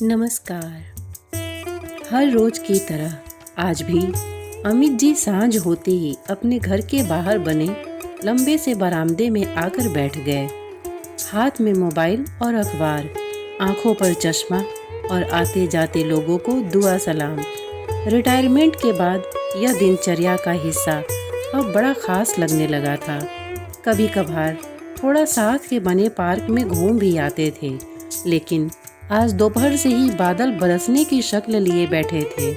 नमस्कार। हर रोज की तरह आज भी अमित जी सांझ होते ही अपने घर के बाहर बने लंबे से बरामदे में आकर बैठ गए। हाथ में मोबाइल और अखबार, आंखों पर चश्मा और आते जाते लोगों को दुआ सलाम। रिटायरमेंट के बाद यह दिनचर्या का हिस्सा अब बड़ा खास लगने लगा था। कभी कभार थोड़ा साथ के बने पार्क में घूम भी आते थे, लेकिन आज दोपहर से ही बादल बरसने की शक्ल लिए बैठे थे।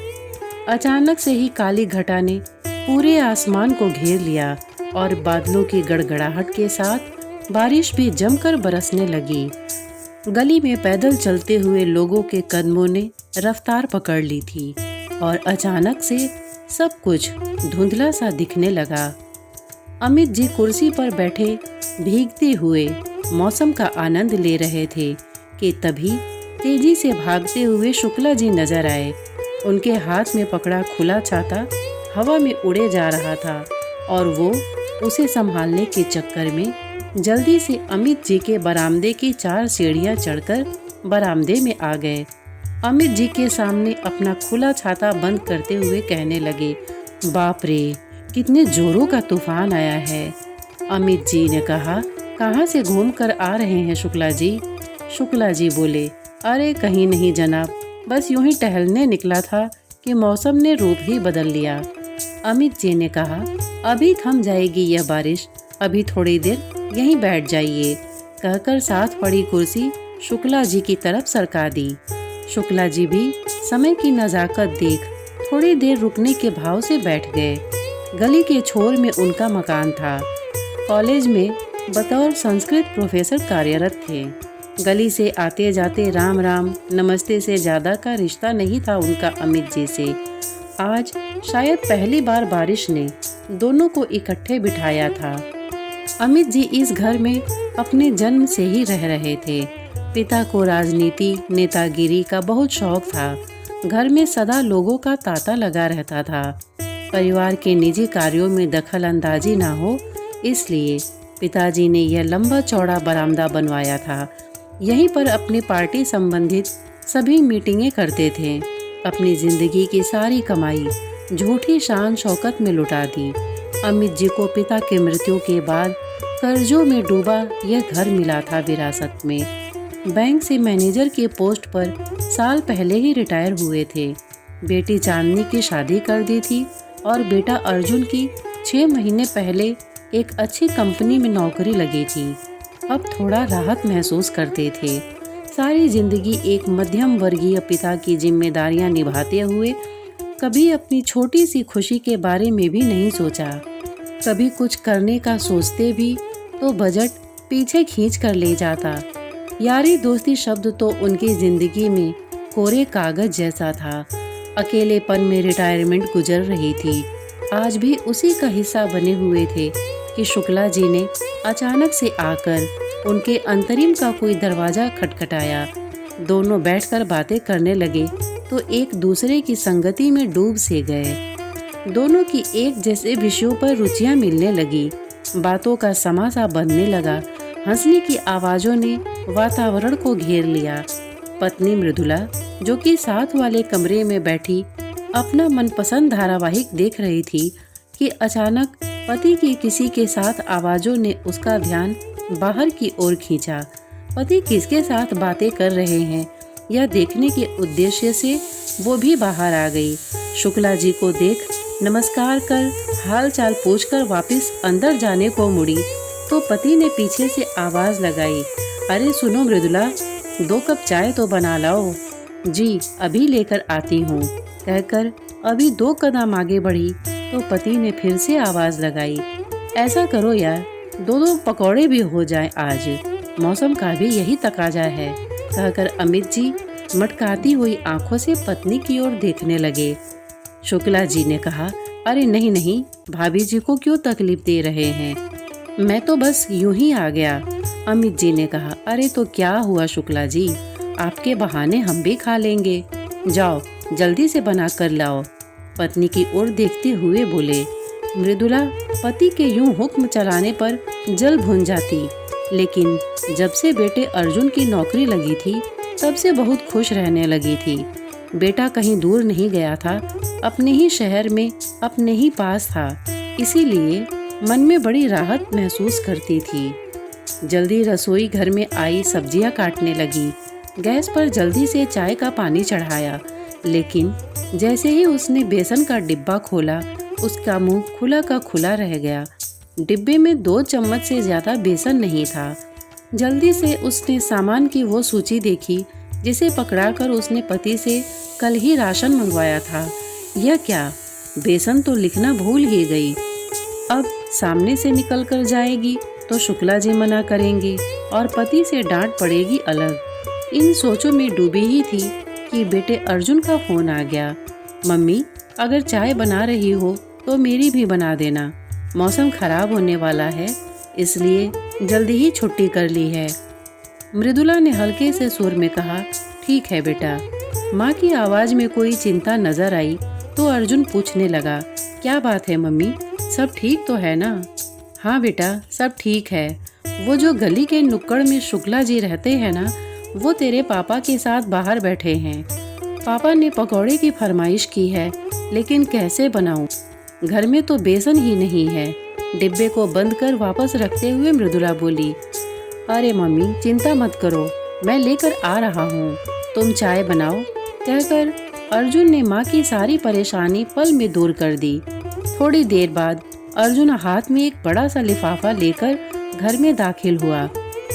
अचानक से ही काली घटा ने पूरे आसमान को घेर लिया और बादलों की गड़गड़ाहट के साथ बारिश भी जमकर बरसने लगी। गली में पैदल चलते हुए लोगों के कदमों ने रफ्तार पकड़ ली थी और अचानक से सब कुछ धुंधला सा दिखने लगा। अमित जी कुर्सी पर बैठे भीगते हुए मौसम का आनंद ले रहे थे कि तभी तेजी से भागते हुए शुक्ला जी नजर आए। उनके हाथ में पकड़ा खुला छाता हवा में उड़े जा रहा था और वो उसे संभालने के चक्कर में जल्दी से अमित जी के बरामदे की 4 सीढ़ियां चढ़कर बरामदे में आ गए। अमित जी के सामने अपना खुला छाता बंद करते हुए कहने लगे, बाप रे, कितने जोरों का तूफान आया है। अमित जी ने कहा, कहाँ से घूम कर आ रहे हैं शुक्ला जी? शुक्ला जी बोले, अरे कहीं नहीं जनाब, बस यूं ही टहलने निकला था कि मौसम ने रूप ही बदल लिया। अमित जी ने कहा, अभी थम जाएगी यह बारिश, अभी थोड़ी देर यहीं बैठ जाइए। कहकर साथ पड़ी कुर्सी शुक्ला जी की तरफ सरका दी। शुक्ला जी भी समय की नज़ाकत देख थोड़ी देर रुकने के भाव से बैठ गए। गली के छोर में उनका मकान था। कॉलेज में बतौर संस्कृत प्रोफेसर कार्यरत थे। गली से आते जाते राम राम नमस्ते से ज़्यादा का रिश्ता नहीं था उनका अमित जी से। आज शायद पहली बार बारिश ने दोनों को इकट्ठे बिठाया था। अमित जी इस घर में अपने जन्म से ही रह रहे थे। पिता को राजनीति नेतागिरी का बहुत शौक था। घर में सदा लोगों का तांता लगा रहता था। परिवार के निजी कार्यों में दखल अंदाजी ना हो, इसलिए पिताजी ने यह लंबा चौड़ा बरामदा बनवाया था। यहीं पर अपनी पार्टी संबंधित सभी मीटिंगें करते थे। अपनी जिंदगी की सारी कमाई झूठी शान शौकत में लुटा दी। अमित जी को पिता के मृत्यु के बाद कर्जों में डूबा यह घर मिला था विरासत में। बैंक से मैनेजर के पोस्ट पर साल पहले ही रिटायर हुए थे। बेटी चांदनी की शादी कर दी थी और बेटा अर्जुन की 6 महीने पहले एक अच्छी कंपनी में नौकरी लगी थी। अब थोड़ा राहत महसूस करते थे। सारी जिंदगी एक मध्यम वर्गीय पिता की जिम्मेदारियां निभाते हुए कभी अपनी छोटी सी खुशी के बारे में भी नहीं सोचा। कभी कुछ करने का सोचते भी तो बजट पीछे खींच कर ले जाता। यारी दोस्ती शब्द तो उनकी जिंदगी में कोरे कागज जैसा था। अकेलेपन में रिटायरमेंट गुजर रही थी। आज भी उसी का हिस्सा बने हुए थे कि शुक्ला जी ने अचानक से आकर उनके अंतरिम का कोई दरवाजा खटखटाया। दोनों बैठकर बातें करने लगे तो एक दूसरे की संगति में डूब से गए। दोनों की एक जैसे विषयों पर रुचियां मिलने लगी। बातों का समासा बनने लगा। हंसने की आवाजों ने वातावरण को घेर लिया। पत्नी मृदुला, जो कि साथ वाले कमरे में बैठी अपना मनपसंद धारावाहिक देख रही थी, कि अचानक पति की किसी के साथ आवाजों ने उसका ध्यान बाहर की ओर खींचा। पति किसके साथ बातें कर रहे हैं यह देखने के उद्देश्य से वो भी बाहर आ गई। शुक्ला जी को देख नमस्कार कर हाल चाल पूछकर वापस अंदर जाने को मुड़ी तो पति ने पीछे से आवाज लगाई, अरे सुनो मृदुला, 2 कप चाय तो बना लाओ। जी अभी लेकर आती हूँ, कहकर अभी 2 कदम आगे बढ़ी तो पति ने फिर से आवाज लगाई, ऐसा करो यार, 2 पकौड़े भी हो जाएं आज, मौसम का भी यही तकाजा है। कहकर अमित जी मटकाती हुई आंखों से पत्नी की ओर देखने लगे। शुक्ला जी ने कहा, अरे नहीं नहीं, भाभी जी को क्यों तकलीफ दे रहे हैं, मैं तो बस यूं ही आ गया। अमित जी ने कहा, अरे तो क्या हुआ शुक्ला जी, आपके बहाने हम भी खा लेंगे, जाओ जल्दी से बना कर लाओ। पत्नी की ओर देखते हुए बोले। मृदुला पति के यूं हुक्म चलाने पर जल भुन जाती, लेकिन जब से बेटे अर्जुन की नौकरी लगी थी तब से बहुत खुश रहने लगी थी। बेटा कहीं दूर नहीं गया था, अपने ही शहर में अपने ही पास था, इसीलिए मन में बड़ी राहत महसूस करती थी। जल्दी रसोई घर में आई, सब्जियां काटने लगी। गैस पर जल्दी से चाय का पानी चढ़ाया, लेकिन जैसे ही उसने बेसन का डिब्बा खोला, उसका मुंह खुला का खुला रह गया। डिब्बे में 2 चम्मच से ज्यादा बेसन नहीं था। जल्दी से उसने सामान की वो सूची देखी जिसे पकड़ाकर उसने पति से कल ही राशन मंगवाया था। यह क्या, बेसन तो लिखना भूल ही गई। अब सामने से निकल कर जाएगी तो शुक्ला जी मना करेंगी और पति से डांट पड़ेगी अलग। इन सोचों में डूबी ही थी कि बेटे अर्जुन का फोन आ गया। मम्मी, अगर चाय बना रही हो तो मेरी भी बना देना, मौसम खराब होने वाला है, इसलिए जल्दी ही छुट्टी कर ली है। मृदुला ने हल्के से सुर में कहा, ठीक है बेटा। माँ की आवाज में कोई चिंता नजर आई तो अर्जुन पूछने लगा, क्या बात है मम्मी, सब ठीक तो है ना? हाँ बेटा, सब ठीक है। वो जो गली के नुक्कड़ में शुक्ला जी रहते हैं ना, वो तेरे पापा के साथ बाहर बैठे हैं। पापा ने पकौड़े की फरमाइश की है, लेकिन कैसे बनाऊं? घर में तो बेसन ही नहीं है। डिब्बे को बंद कर वापस रखते हुए मृदुला बोली, अरे मम्मी चिंता मत करो, मैं लेकर आ रहा हूँ, तुम चाय बनाओ। कहकर अर्जुन ने माँ की सारी परेशानी पल में दूर कर दी। थोड़ी देर बाद अर्जुन हाथ में एक बड़ा सा लिफाफा लेकर घर में दाखिल हुआ।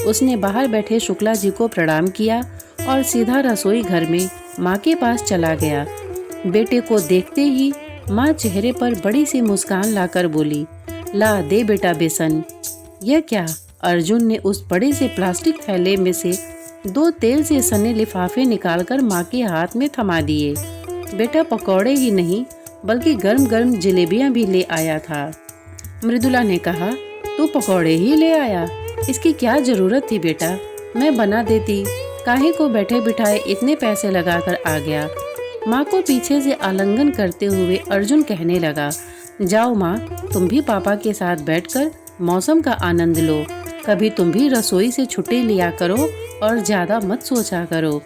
उसने बाहर बैठे शुक्ला जी को प्रणाम किया और सीधा रसोई घर में माँ के पास चला गया। बेटे को देखते ही माँ चेहरे पर बड़ी सी मुस्कान लाकर बोली, ला दे बेटा बेसन। यह क्या? अर्जुन ने उस बड़े से प्लास्टिक थैले में से 2 तेल से सने लिफाफे निकालकर माँ के हाथ में थमा दिए। बेटा पकौड़े ही नहीं बल्कि गर्म गर्म जलेबियाँ भी ले आया था। मृदुला ने कहा, तू पकौड़े ही ले आया? इसकी क्या जरूरत थी बेटा, मैं बना देती, काहे को बैठे बिठाए इतने पैसे लगाकर आ गया। माँ को पीछे से आलिंगन करते हुए अर्जुन कहने लगा, जाओ माँ, तुम भी पापा के साथ बैठकर मौसम का आनंद लो। कभी तुम भी रसोई से छुट्टी लिया करो और ज्यादा मत सोचा करो।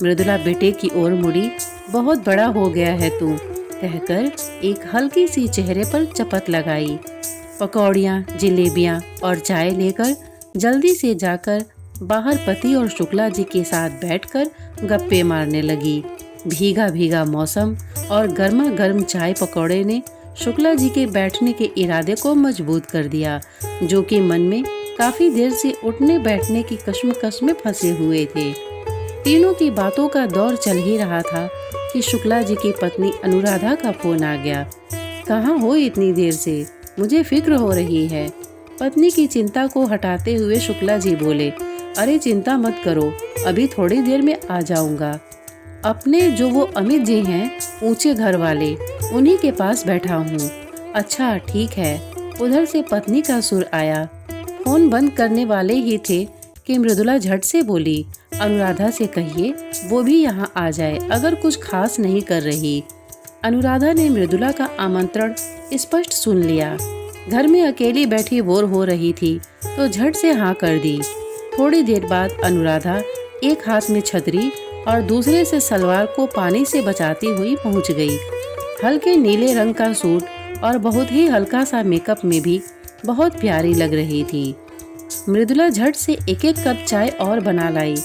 मृदुला बेटे की ओर मुड़ी, बहुत बड़ा हो गया है तू, कहकर एक हल्की सी चेहरे पर चपत लगाई। पकौड़ियाँ, जलेबियाँ और चाय लेकर जल्दी से जाकर बाहर पति और शुक्ला जी के साथ बैठकर गप्पे मारने लगी। भीगा भीगा मौसम और गर्मा गर्म चाय पकौड़े ने शुक्ला जी के बैठने के इरादे को मजबूत कर दिया, जो कि मन में काफी देर से उठने बैठने की कश्मकश में फंसे हुए थे। तीनों की बातों का दौर चल ही रहा था कि शुक्ला जी की पत्नी अनुराधा का फोन आ गया। कहाँ हो इतनी देर से, मुझे फिक्र हो रही है। पत्नी की चिंता को हटाते हुए शुक्ला जी बोले, अरे चिंता मत करो, अभी थोड़ी देर में आ जाऊंगा। अपने जो वो अमित जी हैं, ऊंचे घर वाले, उन्हीं के पास बैठा हूँ। अच्छा ठीक है। उधर से पत्नी का सुर आया। फोन बंद करने वाले ही थे कि मृदुला झट से बोली, अनुराधा से कहिए वो भी यहाँ आ जाए अगर कुछ खास नहीं कर रही। अनुराधा ने मृदुला का आमंत्रण स्पष्ट सुन लिया। घर में अकेली बैठी बोर हो रही थी तो झट से हाँ कर दी। थोड़ी देर बाद अनुराधा एक हाथ में छतरी और दूसरे से सलवार को पानी से बचाती हुई पहुंच गई। हल्के नीले रंग का सूट और बहुत ही हल्का सा मेकअप में भी बहुत प्यारी लग रही थी। मृदुला झट से एक एक कप चाय और बना लाई।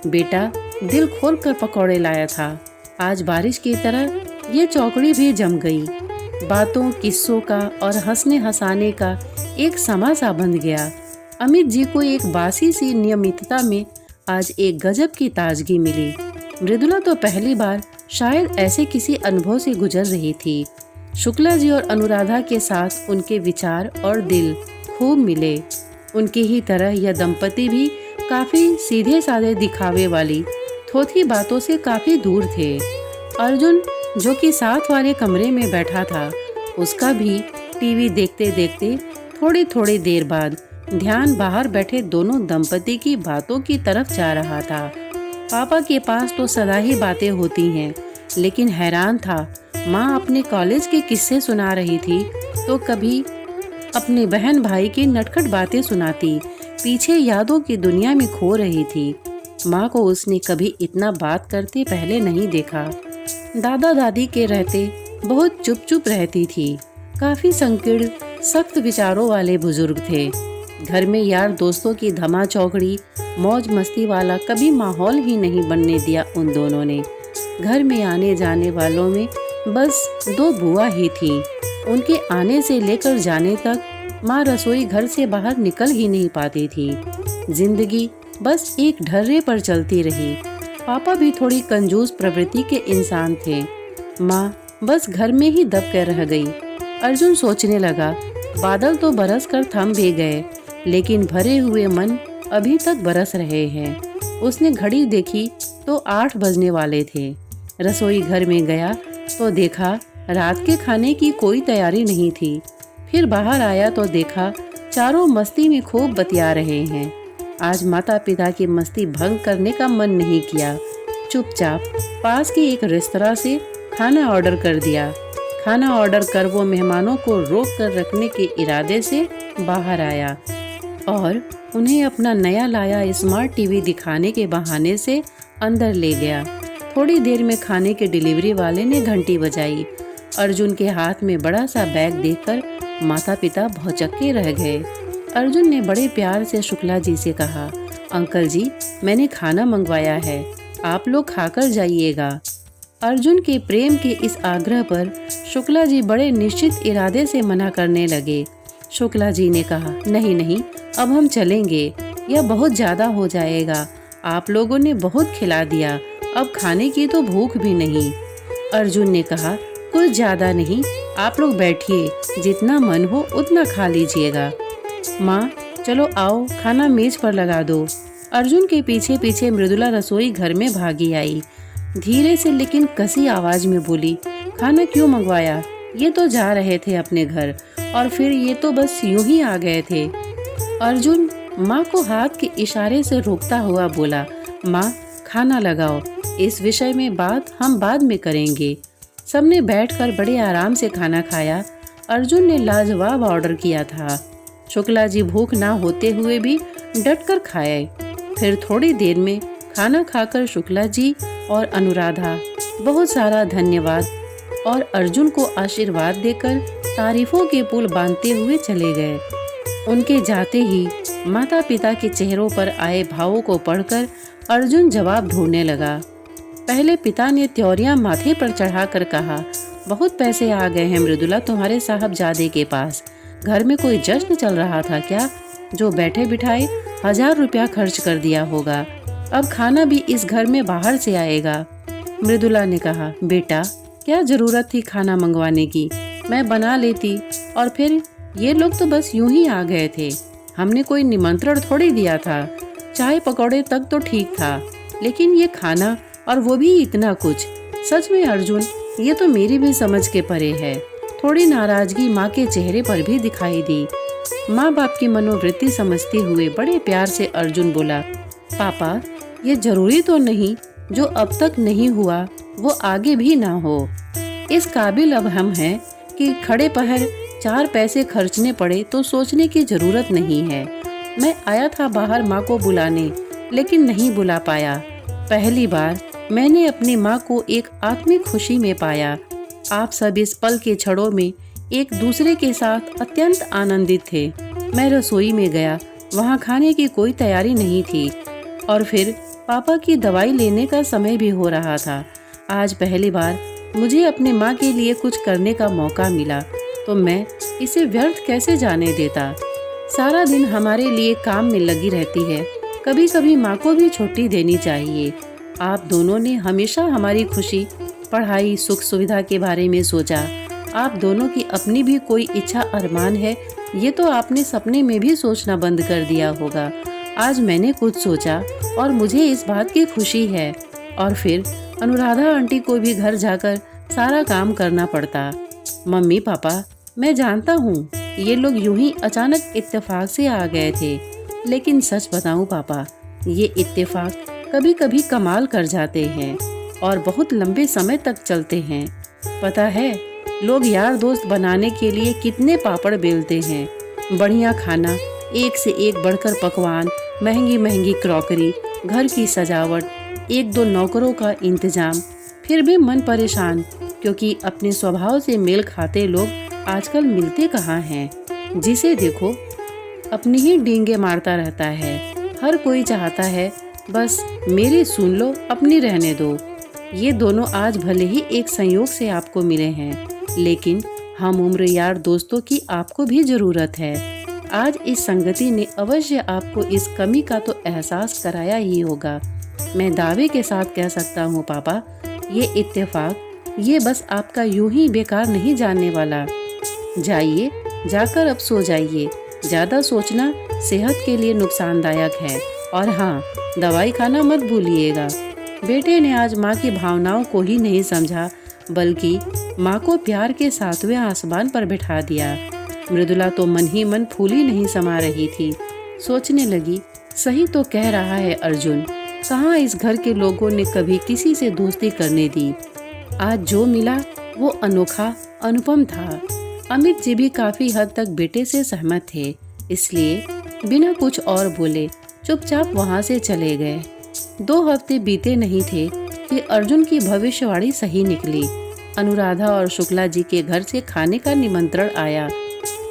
बेटा दिल खोल कर पकौड़े लाया था। आज बारिश की तरह ये चौकड़ी भी जम गई। बातों, किस्सों का और हंसने हंसाने का एक समा सा बन गया। अमित जी को एक बासी सी नियमितता में आज एक गजब की ताजगी मिली। मृदुला तो पहली बार शायद ऐसे किसी अनुभव से गुजर रही थी। शुक्ला जी और अनुराधा के साथ उनके विचार और दिल खूब मिले। उनकी ही तरह यह दंपति भी काफी सीधे साधे दिखावे वाली थोथी बातों से काफी दूर थे। अर्जुन जो कि साथ वाले कमरे में बैठा था, उसका भी टीवी देखते देखते थोड़ी थोड़ी देर बाद ध्यान बाहर बैठे दोनों दंपति की बातों की तरफ जा रहा था। पापा के पास तो सदा ही बातें होती हैं, लेकिन हैरान था, माँ अपने कॉलेज के किस्से सुना रही थी तो कभी अपने बहन भाई की नटखट बातें सुनाती, पीछे यादों की दुनिया में खो रही थी। माँ को उसने कभी इतना बात करते पहले नहीं देखा। दादा दादी के रहते बहुत चुप चुप रहती थी। काफी संकीर्ण सख्त विचारों वाले बुजुर्ग थे। घर में यार दोस्तों की धमा चौकड़ी मौज मस्ती वाला कभी माहौल ही नहीं बनने दिया उन दोनों ने। घर में आने जाने वालों में बस 2 बुआ ही थी। उनके आने से लेकर जाने तक माँ रसोई घर से बाहर निकल ही नहीं पाती थी। जिंदगी बस एक ढर्रे पर चलती रही। पापा भी थोड़ी कंजूस प्रवृत्ति के इंसान थे। माँ बस घर में ही दब कर रह गई। अर्जुन सोचने लगा, बादल तो बरस कर थम भी गए, लेकिन भरे हुए मन अभी तक बरस रहे हैं। उसने घड़ी देखी तो 8 बजने वाले थे। रसोई घर में गया तो देखा रात के खाने की कोई तैयारी नहीं थी। फिर बाहर आया तो देखा चारों मस्ती में खूब बतिया रहे हैं। आज माता पिता की मस्ती भंग करने का मन नहीं किया। चुपचाप पास के एक रेस्तरां से खाना ऑर्डर कर दिया। खाना ऑर्डर कर वो मेहमानों को रोक कर रखने के इरादे से बाहर आया और उन्हें अपना नया लाया स्मार्ट टीवी दिखाने के बहाने से अंदर ले गया। थोड़ी देर में खाने के डिलीवरी वाले ने घंटी बजाई। अर्जुन के हाथ में बड़ा सा बैग देखकर माता पिता भौचक्के रह गए। अर्जुन ने बड़े प्यार से शुक्ला जी से कहा, अंकल जी, मैंने खाना मंगवाया है, आप लोग खाकर जाइएगा। अर्जुन के प्रेम के इस आग्रह पर शुक्ला जी बड़े निश्चित इरादे से मना करने लगे। शुक्ला जी ने कहा, नहीं नहीं, अब हम चलेंगे, यह बहुत ज्यादा हो जाएगा। आप लोगों ने बहुत खिला दिया, अब खाने की तो भूख भी नहीं। अर्जुन ने कहा, कुछ ज्यादा नहीं, आप लोग बैठिए, जितना मन हो उतना खा लीजिएगा। माँ चलो आओ, खाना मेज पर लगा दो। अर्जुन के पीछे पीछे मृदुला रसोई घर में भागी आई। धीरे से लेकिन कसी आवाज में बोली, खाना क्यों मंगवाया? ये तो जा रहे थे अपने घर और फिर ये तो बस यूं ही आ गए थे। अर्जुन माँ को हाथ के इशारे से रोकता हुआ बोला, माँ खाना लगाओ, इस विषय में बात हम बाद में करेंगे। सबने बैठकर बड़े आराम से खाना खाया। अर्जुन ने लाजवाब ऑर्डर किया था। शुक्ला जी भूख ना होते हुए भी डटकर खाए। फिर थोड़ी देर में खाना खाकर शुक्ला जी और अनुराधा बहुत सारा धन्यवाद और अर्जुन को आशीर्वाद देकर तारीफों के पुल बांधते हुए चले गए। उनके जाते ही माता पिता के चेहरों पर आए भावों को पढ़कर अर्जुन जवाब ढूंढने लगा। पहले पिता ने त्योरियां माथे पर चढ़ाकर कहा, बहुत पैसे आ गए हैं मृदुला तुम्हारे साहबजादे के पास। घर में कोई जश्न चल रहा था क्या, जो बैठे बिठाए 1000 रुपया खर्च कर दिया होगा। अब खाना भी इस घर में बाहर से आएगा। मृदुला ने कहा, बेटा क्या जरूरत थी खाना मंगवाने की, मैं बना लेती। और फिर ये लोग तो बस यूं ही आ गए थे, हमने कोई निमंत्रण थोड़ी दिया था। चाय पकौड़े तक तो ठीक था, लेकिन ये खाना और वो भी इतना कुछ। सच में अर्जुन, ये तो मेरी भी समझ के परे है। थोड़ी नाराजगी माँ के चेहरे पर भी दिखाई दी। माँ बाप की मनोवृत्ति समझते हुए बड़े प्यार से अर्जुन बोला, पापा ये जरूरी तो नहीं जो अब तक नहीं हुआ वो आगे भी ना हो। इस काबिल अब हम हैं कि खड़े पहर 4 पैसे खर्चने पड़े तो सोचने की जरूरत नहीं है। मैं आया था बाहर माँ को बुलाने, लेकिन नहीं बुला पाया। पहली बार मैंने अपनी माँ को एक आत्मिक खुशी में पाया। आप सब इस पल के क्षणों में एक दूसरे के साथ अत्यंत आनंदित थे। मैं रसोई में गया, वहाँ खाने की कोई तैयारी नहीं थी और फिर पापा की दवाई लेने का समय भी हो रहा था। आज पहली बार मुझे अपने माँ के लिए कुछ करने का मौका मिला, तो मैं इसे व्यर्थ कैसे जाने देता। सारा दिन हमारे लिए काम में लगी रहती है, कभी कभी माँ को भी छुट्टी देनी चाहिए। आप दोनों ने हमेशा हमारी खुशी, पढ़ाई, सुख सुविधा के बारे में सोचा। आप दोनों की अपनी भी कोई इच्छा अरमान है, ये तो आपने सपने में भी सोचना बंद कर दिया होगा। आज मैंने कुछ सोचा और मुझे इस बात की खुशी है। और फिर अनुराधा आंटी को भी घर जाकर सारा काम करना पड़ता। मम्मी पापा, मैं जानता हूँ ये लोग यूं ही अचानक इत्तेफाक से आ गए थे, लेकिन सच बताऊँ पापा, ये इत्तेफाक कभी कभी कमाल कर जाते हैं और बहुत लंबे समय तक चलते हैं। पता है लोग यार दोस्त बनाने के लिए कितने पापड़ बेलते हैं। बढ़िया खाना, एक से एक बढ़कर पकवान, महंगी महंगी क्रॉकरी, घर की सजावट, एक दो नौकरों का इंतजाम, फिर भी मन परेशान क्योंकि अपने स्वभाव से मेल खाते लोग आजकल मिलते कहाँ हैं। जिसे देखो अपनी ही डींगे मारता रहता है। हर कोई चाहता है बस मेरी सुन लो, अपनी रहने दो। ये दोनों आज भले ही एक संयोग से आपको मिले हैं, लेकिन हम उम्र यार दोस्तों की आपको भी जरूरत है। आज इस संगति ने अवश्य आपको इस कमी का तो एहसास कराया ही होगा। मैं दावे के साथ कह सकता हूँ पापा, ये इत्तेफाक, ये बस आपका यूं ही बेकार नहीं जाने वाला। जाइए, जाकर अब सो जाइए। ज़्यादा सोचना सेहत के लिए नुकसानदायक है। और हाँ, दवाई खाना मत भूलिएगा। बेटे ने आज माँ की भावनाओं को ही नहीं समझा, बल्कि माँ को प्यार के 7वें आसमान पर बिठा दिया। मृदुला तो मन ही मन फूली नहीं समा रही थी। सोचने लगी, सही तो कह रहा है अर्जुन, कहाँ इस घर के लोगों ने कभी किसी से दोस्ती करने दी। आज जो मिला वो अनोखा, अनुपम था। अमित जी भी काफी हद तक बेटे से सहमत थे, इसलिए बिना कुछ और बोले चुपचाप वहाँ से चले गए। 2 हफ्ते बीते नहीं थे कि अर्जुन की भविष्यवाणी सही निकली। अनुराधा और शुक्ला जी के घर से खाने का निमंत्रण आया।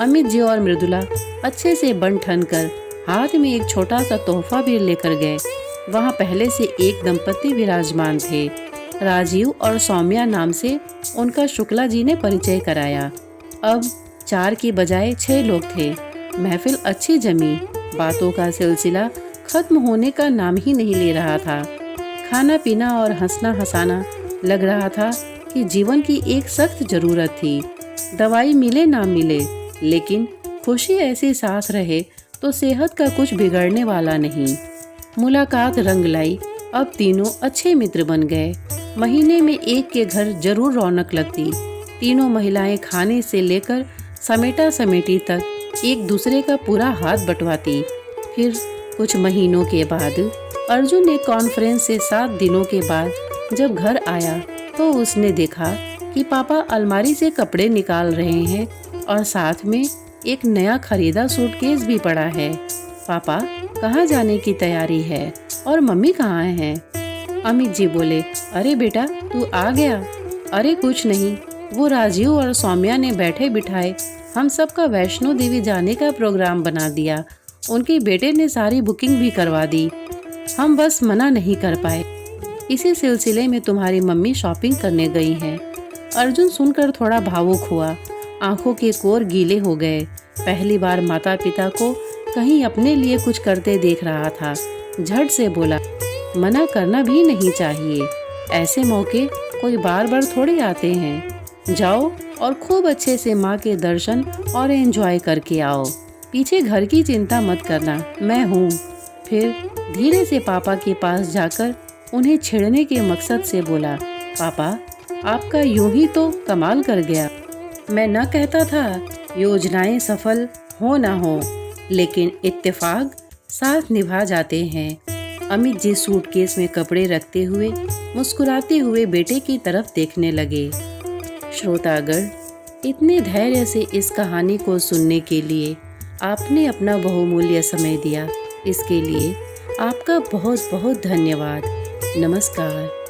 अमित जी और मृदुला अच्छे से बन ठन कर हाथ में एक छोटा सा तोहफा भी लेकर गए। वहाँ पहले से एक दंपति विराजमान थे। राजीव और सौम्या नाम से उनका शुक्ला जी ने परिचय कराया। अब 4 की बजाय 6 लोग थे। महफिल अच्छी जमी। बातों का सिलसिला खत्म होने का नाम ही नहीं ले रहा था। खाना पीना और हंसना हंसाना लग रहा था कि जीवन की एक सख्त जरूरत थी। दवाई मिले ना मिले, लेकिन खुशी ऐसी साथ रहे तो सेहत का कुछ बिगड़ने वाला नहीं। मुलाकात रंग लाई। अब तीनों अच्छे मित्र बन गए। महीने में एक के घर जरूर रौनक लगती। तीनों महिलाएं खाने से लेकर समेटा समेटी तक एक दूसरे का पूरा हाथ बंटवाती। फिर कुछ महीनों के बाद अर्जुन एक कॉन्फ्रेंस से 7 दिनों के बाद जब घर आया तो उसने देखा कि पापा अलमारी से कपड़े निकाल रहे हैं और साथ में एक नया खरीदा सूटकेस भी पड़ा है। पापा, कहाँ जाने की तैयारी है और मम्मी कहाँ हैं? अमित जी बोले, अरे बेटा तू आ गया। अरे कुछ नहीं, वो राजीव और सौम्या ने बैठे बिठाए हम सबका वैष्णो देवी जाने का प्रोग्राम बना दिया। उनके बेटे ने सारी बुकिंग भी करवा दी। हम बस मना नहीं कर पाए। इसी सिलसिले में तुम्हारी मम्मी शॉपिंग करने गई हैं। अर्जुन सुनकर थोड़ा भावुक हुआ। आंखों के कोर गीले हो गए। पहली बार माता पिता को कहीं अपने लिए कुछ करते देख रहा था। झट से बोला, मना करना भी नहीं चाहिए। ऐसे मौके कोई बार बार थोड़े आते हैं। जाओ और खूब अच्छे से माँ के दर्शन और एंजॉय करके आओ। पीछे घर की चिंता मत करना, मैं हूँ। फिर धीरे से पापा के पास जाकर उन्हें छेड़ने के मकसद से बोला, पापा आपका यूं ही तो कमाल कर गया। मैं न कहता था योजनाएं सफल हो ना हो, लेकिन इत्तेफाक साथ निभा जाते हैं। अमित जी सूटकेस में कपड़े रखते हुए मुस्कुराते हुए बेटे की तरफ देखने लगे। श्रोतागण, इतने धैर्य से इस कहानी को सुनने के लिए आपने अपना बहुमूल्य समय दिया। इसके लिए आपका बहुत बहुत धन्यवाद। नमस्कार।